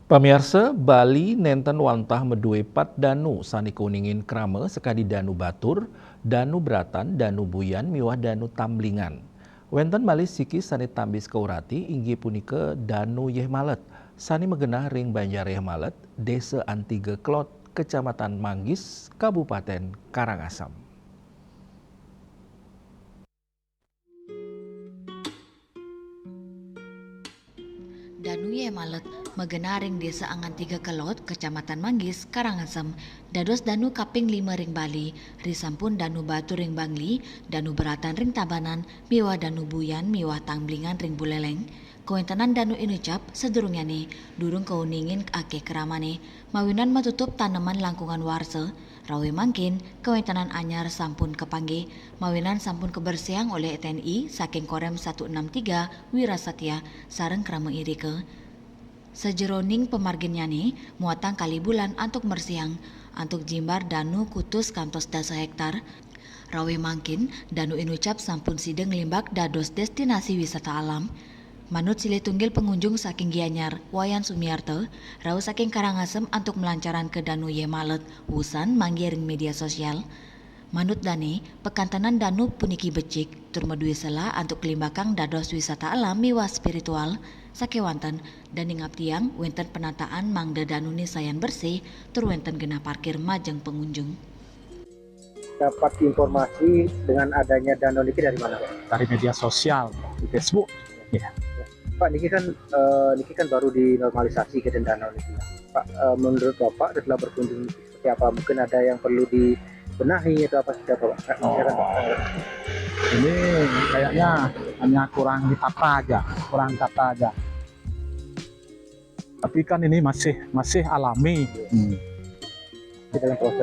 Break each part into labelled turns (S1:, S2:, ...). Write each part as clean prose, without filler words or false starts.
S1: Pamirsa, Bali nenten wantah medue pat danu sani kuningin krama sekadi danu batur, danu beratan, danu buyan, miwah danu tamblingan. Wenten malih siki sani tambis kaurati inggi punika danu yeh malet. Sani megenah ring Banjar yeh malet, desa Antiga Klot, Kecamatan Manggis, Kabupaten Karangasem.
S2: Danu ye malet megenaring desa Angan Tiga Kelot, Kecamatan Manggis, Karangasem, dados danu kaping 5 ring Bali, risampun danu batu ring Bangli, danu beratan ring Tabanan, miwah danu buyan, miwah tangblingan ring Buleleng. Kawentenan danu inucap sedurungyane, durung kauningin ake keramane, mawinan matutup tanaman langkungan warse, rawe mangkin, kawentenan anyar sampun kepanggih, mawinan sampun kebersihan oleh TNI saking Korem 163 Wirasatya sareng krama irike. Sejeroning pemarginnyane muatan kali bulan antuk mersiang, antuk jimbar danu kutus kantos dasa hektar, rawe mangkin danu inucap sampun sideng limbak dados destinasi wisata alam. Manut silih tunggil pengunjung saking Gianyar, Wayan Sumiarto, rau saking Karangasem antuk melancaran ke danu ye malet, wusan manggiring media sosial. Manut dane, pekantanan danu puniki becik, tur medui sela antuk kelimbakang dados wisata alam miwah spiritual, sakewanten dan ingap tiang wenten penataan mangda danu nisayan bersih, tur wenten genah parkir majeng pengunjung.
S3: Dapat informasi dengan adanya danau niki dari mana?
S4: Dari media sosial di Facebook. Ya.
S3: Pak, niki kan baru dinormalisasi ke danau niki. Pak, menurut Bapak setelah berkunjung seperti apa? Mungkin ada yang perlu dibenahi atau apa saja Pak?
S4: Ini kayaknya hanya kurang ditata aja. Tapi kan ini masih alami.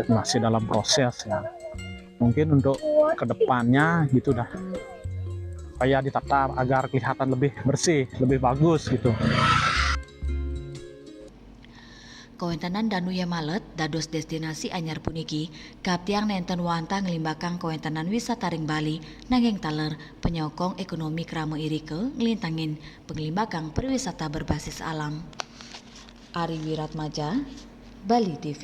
S4: Masih dalam proses ya. Mungkin untuk kedepannya gitu dah, supaya ditata agar kelihatan lebih bersih, lebih bagus gitu.
S2: Kawentenan danu ye malet dados destinasi anyar puniki, kaptiang nenten wantah ngelimbakang kawentenan wisata ring Bali, nanging taler penyokong ekonomi krama irike ngelintangin penglimbakang perwisata berbasis alam. Ari Wiratmaja, Bali TV.